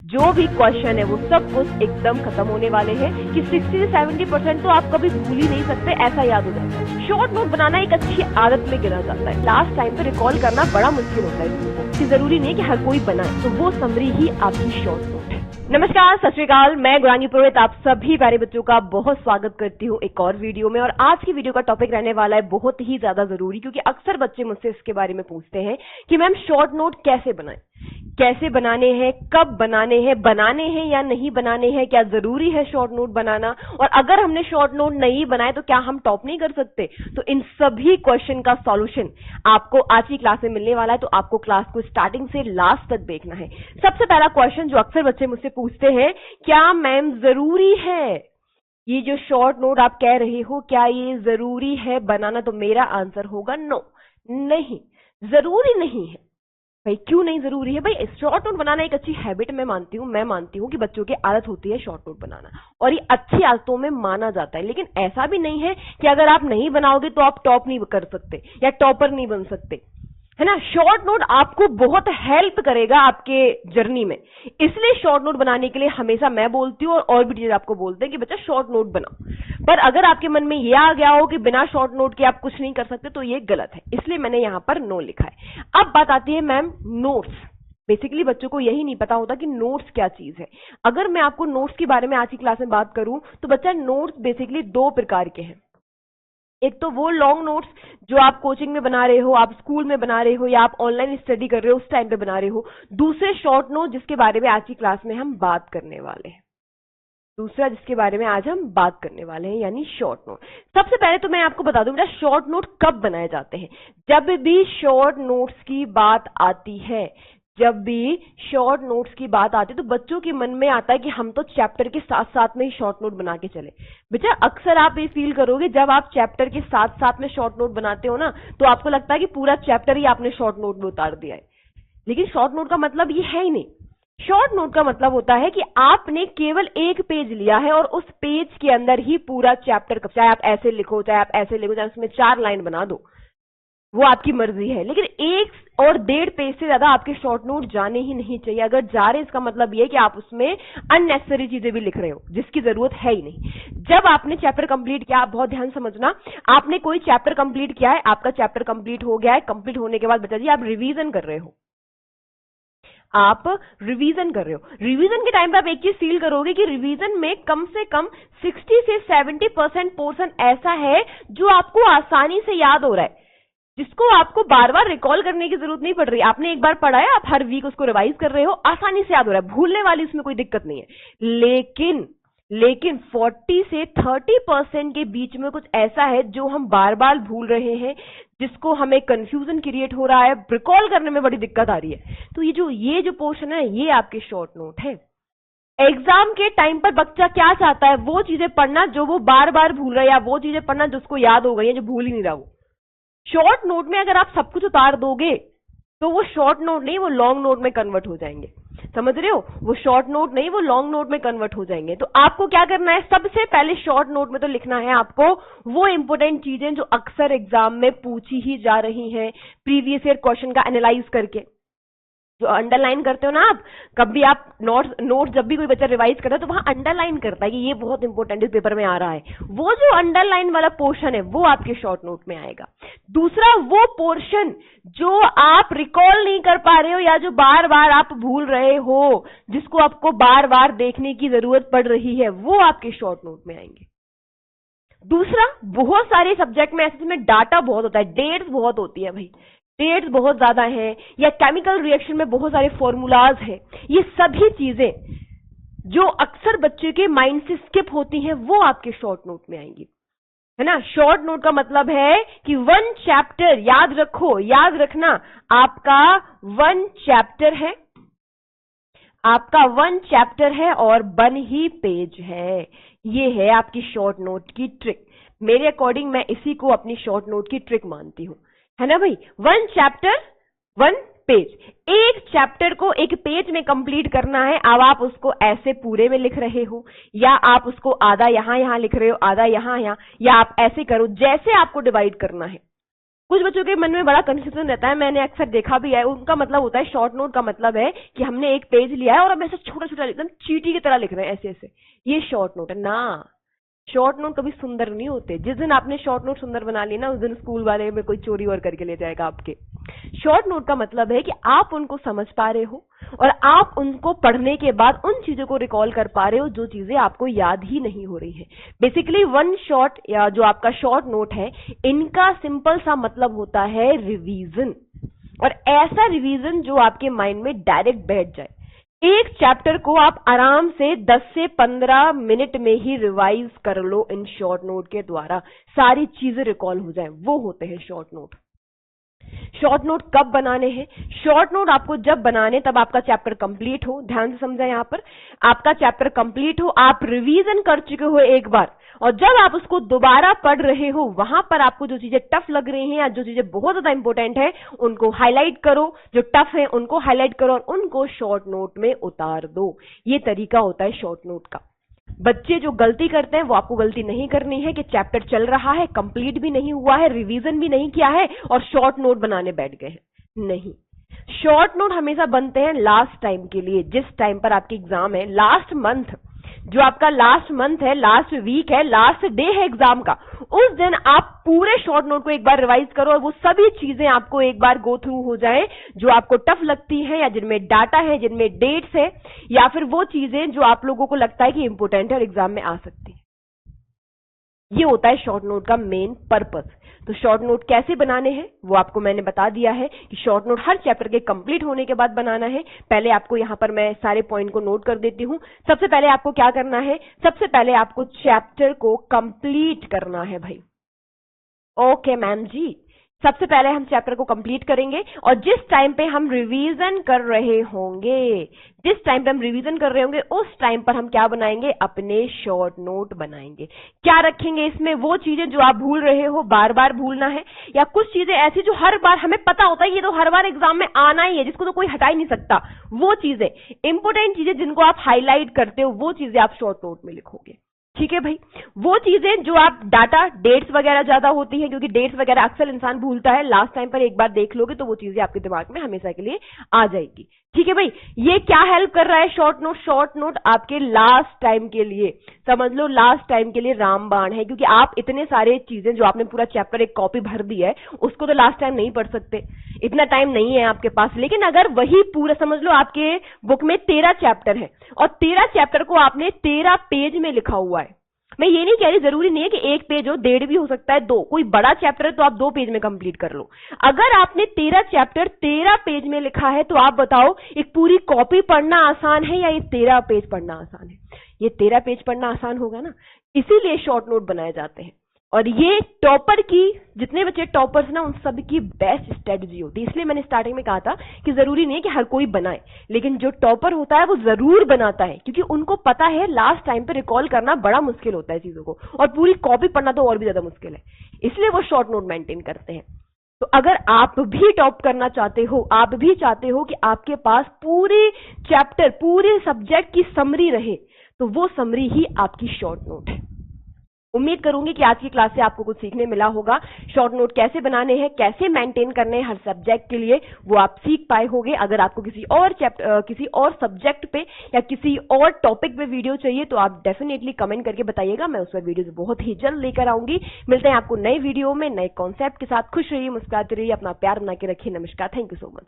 जो भी क्वेश्चन है वो सब कुछ एकदम खत्म होने वाले हैं कि 60 से 70% तो आप कभी भूल ही नहीं सकते, ऐसा याद हो जाता है। शॉर्ट नोट बनाना एक अच्छी आदत में गिना जाता है। लास्ट टाइम पे रिकॉल करना बड़ा मुश्किल होता है लोगों को, जरूरी नहीं कि हर कोई बनाए, तो वो समरी ही आपकी शॉर्ट नोट है। नमस्कार, सत श्री अकाल, मैं गौरांगी पुरोहित आप सभी प्यारे बच्चों का बहुत स्वागत करती हूँ एक और वीडियो में। और आज की वीडियो का टॉपिक रहने वाला है बहुत ही ज्यादा जरूरी, क्योंकि अक्सर बच्चे मुझसे इसके बारे में पूछते हैं कि मैम शॉर्ट नोट कैसे बनाएं, कैसे बनाने हैं, कब बनाने हैं या नहीं बनाने हैं, क्या जरूरी है शॉर्ट नोट बनाना, और अगर हमने शॉर्ट नोट नहीं बनाए तो क्या हम टॉप नहीं कर सकते। तो इन सभी क्वेश्चन का सॉल्यूशन आपको आज की क्लास में मिलने वाला है, तो आपको क्लास को स्टार्टिंग से लास्ट तक देखना है। सबसे पहला क्वेश्चन जो अक्सर बच्चे मुझसे पूछते हैं, क्या मैम जरूरी है ये जो शॉर्ट नोट आप कह रहे हो, क्या ये जरूरी है बनाना? तो मेरा आंसर होगा नो, नहीं, जरूरी नहीं है। भाई क्यों नहीं जरूरी है? भाई शॉर्ट नोट बनाना एक अच्छी हैबिट मैं मानती हूँ कि बच्चों की आदत होती है शॉर्ट नोट बनाना, और ये अच्छी आदतों में माना जाता है। लेकिन ऐसा भी नहीं है कि अगर आप नहीं बनाओगे तो आप टॉप नहीं कर सकते या टॉपर नहीं बन सकते, है ना। शॉर्ट नोट आपको बहुत हेल्प करेगा आपके जर्नी में, इसलिए शॉर्ट नोट बनाने के लिए हमेशा मैं बोलती हूँ और भी टीचर आपको बोलते हैं कि बच्चा शॉर्ट नोट बनाओ। पर अगर आपके मन में ये आ गया हो कि बिना शॉर्ट नोट के आप कुछ नहीं कर सकते, तो ये गलत है, इसलिए मैंने यहां पर नो लिखा है। अब बात आती है मैम नोट्स। बेसिकली बच्चों को यही नहीं पता होता कि नोट्स क्या चीज है। अगर मैं आपको नोट्स के बारे में आज की क्लास में बात करूं तो बच्चा नोट्स बेसिकली दो प्रकार के हैं। एक तो वो लॉन्ग नोट्स जो आप कोचिंग में बना रहे हो, आप स्कूल में बना रहे हो, या आप ऑनलाइन स्टडी कर रहे हो उस टाइम पे बना रहे हो। दूसरे शॉर्ट नोट जिसके बारे में आज की क्लास में हम बात करने वाले हैं, यानी शॉर्ट नोट। सबसे पहले तो मैं आपको बता दूं बेटा, शॉर्ट नोट कब बनाए जाते हैं। जब भी शॉर्ट नोट्स की बात आती है, तो बच्चों के मन में आता है कि हम तो चैप्टर के साथ साथ में ही शॉर्ट नोट बना के चले। बेटा अक्सर आप ये फील करोगे, जब आप चैप्टर के साथ साथ में शॉर्ट नोट बनाते हो ना, तो आपको लगता है कि पूरा चैप्टर ही आपने शॉर्ट नोट में उतार दिया है। लेकिन शॉर्ट नोट का मतलब ये है ही नहीं। शॉर्ट नोट का मतलब होता है कि आपने केवल एक पेज लिया है और उस पेज के अंदर ही पूरा चैप्टर, चाहे आप ऐसे लिखो, चाहे उसमें 4 लाइन बना दो, वो आपकी मर्जी है। लेकिन 1 और 1.5 पेज से ज्यादा आपके शॉर्ट नोट जाने ही नहीं चाहिए। अगर जा रहे, इसका मतलब ये कि आप उसमें अननेसेसरी चीजें भी लिख रहे हो जिसकी जरूरत है ही नहीं। जब आपने चैप्टर कंप्लीट किया, आप बहुत ध्यान समझना, आपने कोई चैप्टर कंप्लीट किया है, आपका चैप्टर कंप्लीट हो गया है, कंप्लीट होने के बाद बच्चा जी आप रिवीजन कर रहे हो, रिवीजन के टाइम पे आप एक चीज फील करोगे कि रिवीजन में कम से कम 60 से 70% पोर्शन ऐसा है जो आपको आसानी से याद हो रहा है, जिसको आपको बार बार रिकॉल करने की जरूरत नहीं पड़ रही। आपने एक बार पढ़ा है, आप हर वीक उसको रिवाइज कर रहे हो, आसानी से याद हो रहा है, भूलने वाली इसमें कोई दिक्कत नहीं है। लेकिन 40 से 30% के बीच में कुछ ऐसा है जो हम बार बार भूल रहे हैं, जिसको हमें कंफ्यूजन क्रिएट हो रहा है, रिकॉल करने में बड़ी दिक्कत आ रही है। तो ये जो पोर्शन है, ये आपके शॉर्ट नोट है। एग्जाम के टाइम पर बच्चा क्या चाहता है, वो चीजें पढ़ना जो वो बार बार भूल रहा है, या वो चीजें पढ़ना जिसको याद हो गई है, जो भूल ही नहीं रहा वो। शॉर्ट नोट में अगर आप सब कुछ उतार दोगे तो वो शॉर्ट नोट नहीं, वो लॉन्ग नोट में कन्वर्ट हो जाएंगे। समझ रहे हो? वो शॉर्ट नोट नहीं, वो लॉन्ग नोट में कन्वर्ट हो जाएंगे। तो आपको क्या करना है, सबसे पहले शॉर्ट नोट में तो लिखना है आपको वो इंपोर्टेंट चीजें जो अक्सर एग्जाम में पूछी ही जा रही हैं, प्रीवियस ईयर क्वेश्चन का एनालाइज करके। जो अंडरलाइन करते हो ना आप, कभी आप नोट जब भी कोई बच्चा रिवाइज करता है तो वहां अंडरलाइन करता है कि ये बहुत इंपॉर्टेंट इस पेपर में आ रहा है, वो जो अंडरलाइन वाला पोर्शन है वो आपके शॉर्ट नोट में आएगा। दूसरा, वो पोर्शन जो आप रिकॉल नहीं कर पा रहे हो या जो बार बार आप भूल रहे हो, जिसको आपको बार बार देखने की जरूरत पड़ रही है, वो आपके शॉर्ट नोट में आएंगे। दूसरा, बहुत सारे सब्जेक्ट में ऐसे जिसमें डाटा बहुत होता है, डेट्स बहुत होती है, भाई डेट्स बहुत ज्यादा है, या केमिकल रिएक्शन में बहुत सारे फॉर्मूलाज हैं, ये सभी चीजें जो अक्सर बच्चे के माइंड से स्किप होती हैं, वो आपके शॉर्ट नोट में आएंगी, है ना। शॉर्ट नोट का मतलब है कि 1 चैप्टर, याद रखना, आपका 1 चैप्टर है और 1 ही पेज है। ये है आपकी शॉर्ट नोट की ट्रिक। मेरे अकॉर्डिंग मैं इसी को अपनी शॉर्ट नोट की ट्रिक मानती हूं, है ना भाई। 1 चैप्टर 1 पेज, एक चैप्टर को एक पेज में कंप्लीट करना है। अब आप उसको ऐसे पूरे में लिख रहे हो, या आप उसको आधा यहां लिख रहे हो, आधा यहां, या आप ऐसे करो, जैसे आपको डिवाइड करना है। कुछ बच्चों के मन में बड़ा कंफ्यूजन रहता है, मैंने अक्सर देखा भी है। उनका मतलब होता है, शॉर्ट नोट का मतलब है कि हमने एक पेज लिया है और हम ऐसे छोटा छोटा एकदम चींटी की तरह लिख रहे हैं, ऐसे ऐसे, ये शॉर्ट नोट है ना। शॉर्ट नोट कभी सुंदर नहीं होते। जिस दिन आपने शॉर्ट नोट सुंदर बना ली ना, उस दिन स्कूल वाले में कोई चोरी और करके ले जाएगा आपके। शॉर्ट नोट का मतलब है कि आप उनको समझ पा रहे हो और आप उनको पढ़ने के बाद उन चीजों को रिकॉल कर पा रहे हो जो चीजें आपको याद ही नहीं हो रही है। बेसिकली वन शॉट या जो आपका शॉर्ट नोट है, इनका सिंपल सा मतलब होता है रिवीजन, और ऐसा रिवीजन जो आपके माइंड में डायरेक्ट बैठ जाए। एक चैप्टर को आप आराम से 10 से 15 मिनट में ही रिवाइज कर लो इन शॉर्ट नोट के द्वारा, सारी चीजें रिकॉल हो जाएं, वो होते हैं शॉर्ट नोट। शॉर्ट नोट कब बनाने हैं? शॉर्ट नोट आपको जब बनाने, तब आपका चैप्टर कंप्लीट हो। ध्यान से समझा, यहां पर आपका चैप्टर कंप्लीट हो, आप रिवीजन कर चुके हो एक बार, और जब आप उसको दोबारा पढ़ रहे हो, वहां पर आपको जो चीजें टफ लग रही हैं या जो चीजें बहुत ज्यादा इंपॉर्टेंट है, उनको हाईलाइट करो, जो टफ है उनको हाईलाइट करो और उनको शॉर्ट नोट में उतार दो। ये तरीका होता है शॉर्ट नोट का। बच्चे जो गलती करते हैं, वो आपको गलती नहीं करनी है कि चैप्टर चल रहा है, कंप्लीट भी नहीं हुआ है, रिवीजन भी नहीं किया है और शॉर्ट नोट बनाने बैठ गए हैं। नहीं, शॉर्ट नोट हमेशा बनते हैं लास्ट टाइम के लिए। जिस टाइम पर आपकी एग्जाम है, लास्ट मंथ, जो आपका लास्ट मंथ है, लास्ट वीक है, लास्ट डे है एग्जाम का, उस दिन आप पूरे शॉर्ट नोट को एक बार रिवाइज करो और वो सभी चीजें आपको एक बार गो थ्रू हो जाए जो आपको टफ लगती है, या जिनमें डाटा है, जिनमें डेट्स है, या फिर वो चीजें जो आप लोगों को लगता है कि इंपोर्टेंट है और एग्जाम में आ सकती है। ये होता है शॉर्ट नोट का मेन पर्पस। तो शॉर्ट नोट कैसे बनाने हैं वो आपको मैंने बता दिया है कि शॉर्ट नोट हर चैप्टर के कंप्लीट होने के बाद बनाना है। पहले आपको यहां पर मैं सारे पॉइंट को नोट कर देती हूं। सबसे पहले आपको क्या करना है? सबसे पहले आपको चैप्टर को कंप्लीट करना है भाई। ओके मैम जी, सबसे पहले हम चैप्टर को कंप्लीट करेंगे, और जिस टाइम पे हम रिवीजन कर रहे होंगे, उस टाइम पर हम क्या बनाएंगे? अपने शॉर्ट नोट बनाएंगे। क्या रखेंगे इसमें? वो चीजें जो आप भूल रहे हो, बार बार भूलना है, या कुछ चीजें ऐसी जो हर बार हमें पता होता है ये तो हर बार एग्जाम में आना ही है, जिसको तो कोई हटा ही नहीं सकता, वो चीजें, इंपोर्टेंट चीजें जिनको आप हाईलाइट करते हो, वो चीजें आप शॉर्ट नोट में लिखोगे। ठीक है भाई। वो चीजें जो आप डाटा, डेट्स वगैरह ज्यादा होती है, क्योंकि डेट्स वगैरह अक्सर इंसान भूलता है, लास्ट टाइम पर एक बार देख लोगे तो वो चीजें आपके दिमाग में हमेशा के लिए आ जाएगी। ठीक है भाई। ये क्या हेल्प कर रहा है शॉर्ट नोट? शॉर्ट नोट आपके लास्ट टाइम के लिए, समझ लो लास्ट टाइम के लिए रामबाण है, क्योंकि आप इतने सारे चीजें जो आपने पूरा चैप्टर एक कॉपी भर दी है, उसको तो लास्ट टाइम नहीं पढ़ सकते, इतना टाइम नहीं है आपके पास। लेकिन अगर वही पूरा, समझ लो आपके बुक में 13 चैप्टर है और 13 चैप्टर को आपने 13 पेज में लिखा हुआ है। मैं ये नहीं कह रही, जरूरी नहीं है कि एक पेज हो, 1.5 भी हो सकता है, 2, कोई बड़ा चैप्टर है तो आप 2 पेज में कंप्लीट कर लो। अगर आपने 13 चैप्टर 13 पेज में लिखा है, तो आप बताओ एक पूरी कॉपी पढ़ना आसान है या ये 13 पेज पढ़ना आसान है? ये 13 पेज पढ़ना आसान होगा ना, इसीलिए शॉर्ट नोट बनाए जाते हैं। और ये टॉपर की, जितने बच्चे टॉपर्स ना, उन सब की बेस्ट स्ट्रेटजी होती है। इसलिए मैंने स्टार्टिंग में कहा था कि जरूरी नहीं है कि हर कोई बनाए, लेकिन जो टॉपर होता है वो जरूर बनाता है, क्योंकि उनको पता है लास्ट टाइम पे रिकॉल करना बड़ा मुश्किल होता है चीजों को, और पूरी कॉपी पढ़ना तो और भी ज्यादा मुश्किल है, इसलिए वो शॉर्ट नोट मेंटेन करते हैं। तो अगर आप भी टॉप करना चाहते हो, आप भी चाहते हो कि आपके पास पूरे चैप्टर, पूरे सब्जेक्ट की समरी रहे, तो वो समरी ही आपकी शॉर्ट नोट है। उम्मीद करूंगी कि आज की क्लास से आपको कुछ सीखने मिला होगा। शॉर्ट नोट कैसे बनाने हैं, कैसे मेंटेन करने हैं हर सब्जेक्ट के लिए, वो आप सीख पाए होंगे। अगर आपको किसी और सब्जेक्ट पे या किसी और टॉपिक पे वीडियो चाहिए तो आप डेफिनेटली कमेंट करके बताइएगा, मैं उस पर वीडियो बहुत ही जल्द लेकर आऊंगी। मिलते हैं आपको नए वीडियो में नए कॉन्सेप्ट के साथ। खुश रहिए, मुस्कुराते रहिए, अपना प्यार बना के रखिए। नमस्कार, थैंक यू सो मच।